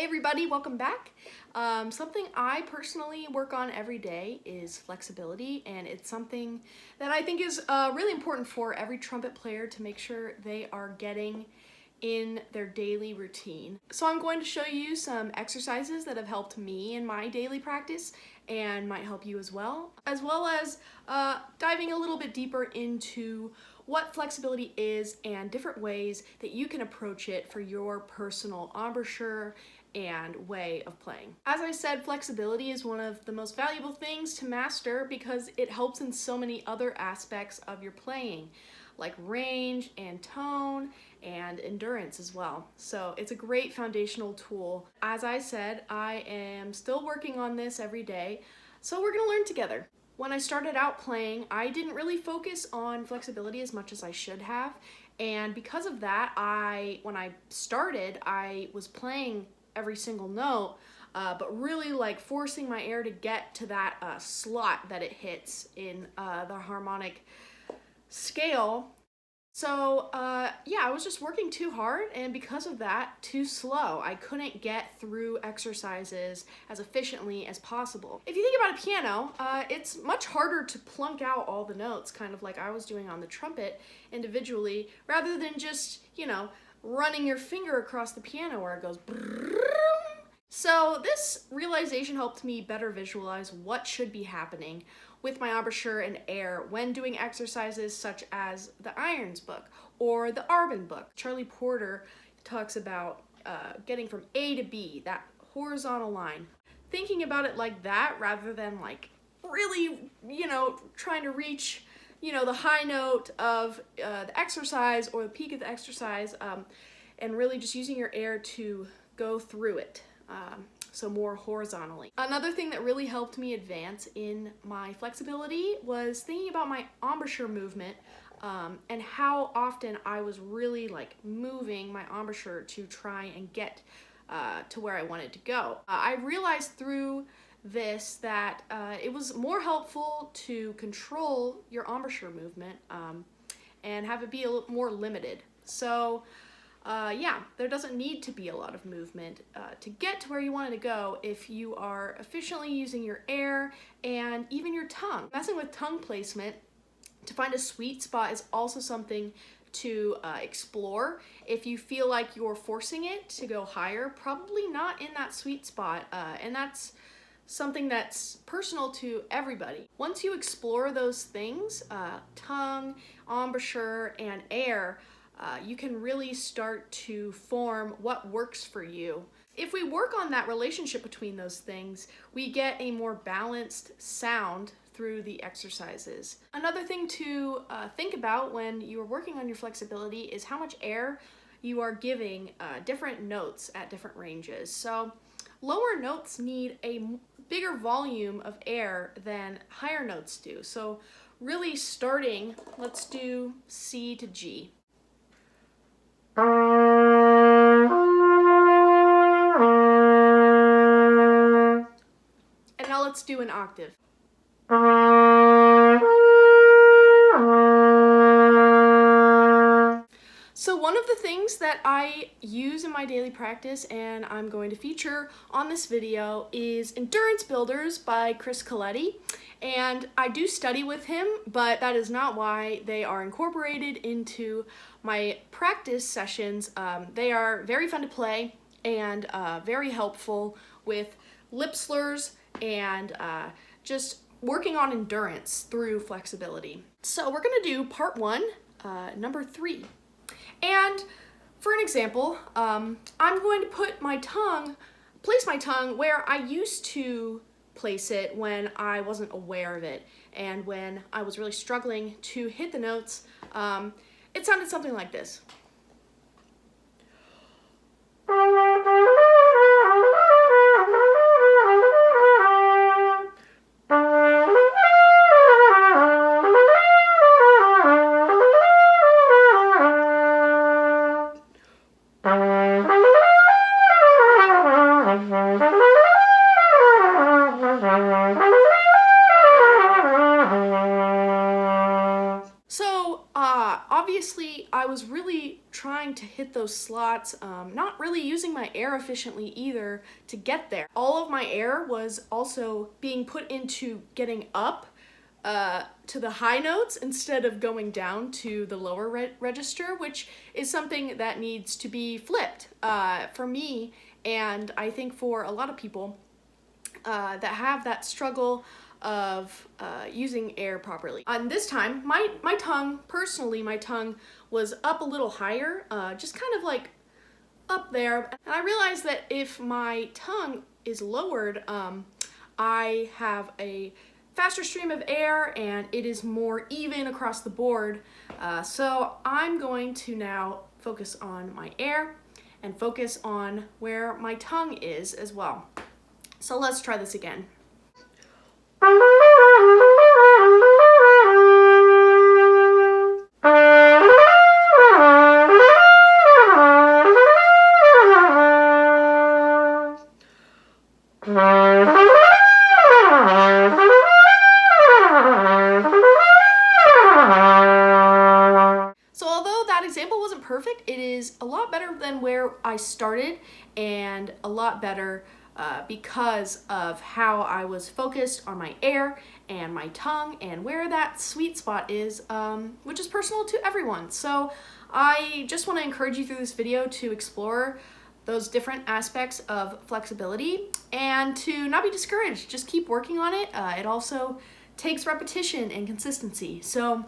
everybody, welcome back. Something I personally work on every day is flexibility, and it's something that I think is really important for every trumpet player to make sure they are getting in their daily routine. So I'm going to show you some exercises that have helped me in my daily practice and might help you as well as diving a little bit deeper into what flexibility is and different ways that you can approach it for your personal embouchure and way of playing. As I said, flexibility is one of the most valuable things to master because it helps in so many other aspects of your playing, like range and tone and endurance as well. So it's a great foundational tool. As I said, I am still working on this every day, so we're gonna learn together. When I started out playing, I didn't really focus on flexibility as much as I should have, and because of that, when I started, I was playing every single note, but really like forcing my air to get to that slot that it hits in the harmonic scale. So yeah, I was just working too hard, and because of that, too slow. I couldn't get through exercises as efficiently as possible. If you think about a piano, it's much harder to plunk out all the notes, kind of like I was doing on the trumpet individually, rather than just, running your finger across the piano where it goes brrrr. So this realization helped me better visualize what should be happening with my embouchure and air when doing exercises such as the Irons book or the Arbin book. Charlie Porter talks about getting from A to B, that horizontal line. Thinking about it like that rather than like really, trying to reach, the high note of the exercise or the peak of the exercise, and really just using your air to go through it. So more horizontally. Another thing that really helped me advance in my flexibility was thinking about my embouchure movement and how often I was really like moving my embouchure to try and get to where I wanted to go. I realized through this that it was more helpful to control your embouchure movement and have it be a little more limited. So yeah, there doesn't need to be a lot of movement to get to where you want it to go if you are efficiently using your air and even your tongue. Messing with tongue placement to find a sweet spot is also something to explore. If you feel like you're forcing it to go higher, probably not in that sweet spot, and that's something that's personal to everybody. Once you explore those things, tongue, embouchure, and air, you can really start to form what works for you. If we work on that relationship between those things, we get a more balanced sound through the exercises. Another thing to think about when you are working on your flexibility is how much air you are giving different notes at different ranges. So lower notes need a bigger volume of air than higher notes do. So really starting, let's do C to G. And now let's do an octave. So one of the things that I use in my daily practice and I'm going to feature on this video is Endurance Builders by Chris Coletti. And I do study with him, but that is not why they are incorporated into my practice sessions. They are very fun to play and very helpful with lip slurs and just working on endurance through flexibility. So we're gonna do part one, number 3. And for an example, I'm going to place my tongue where I used to place it when I wasn't aware of it, and when I was really struggling to hit the notes. It sounded something like this. So obviously I was really trying trying to hit those slots, not really using my air efficiently either to get there. All of my air was also being put into getting up to the high notes instead of going down to the lower register, which is something that needs to be flipped for me, and I think for a lot of people that have that struggle of using air properly. And this time, my tongue, personally, my tongue was up a little higher, just kind of like up there. And I realized that if my tongue is lowered, I have a faster stream of air and it is more even across the board. So I'm going to now focus on my air and focus on where my tongue is as well. So let's try this again. So although that example wasn't perfect, it is a lot better than where I started, and a lot better because of how I was focused on my air and my tongue and where that sweet spot is, which is personal to everyone. So I just want to encourage you through this video to explore those different aspects of flexibility and to not be discouraged. Just keep working on it. It also takes repetition and consistency. So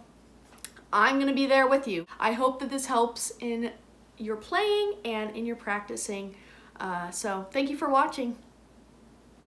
I'm going to be there with you. I hope that this helps in your playing and in your practicing. So thank you for watching.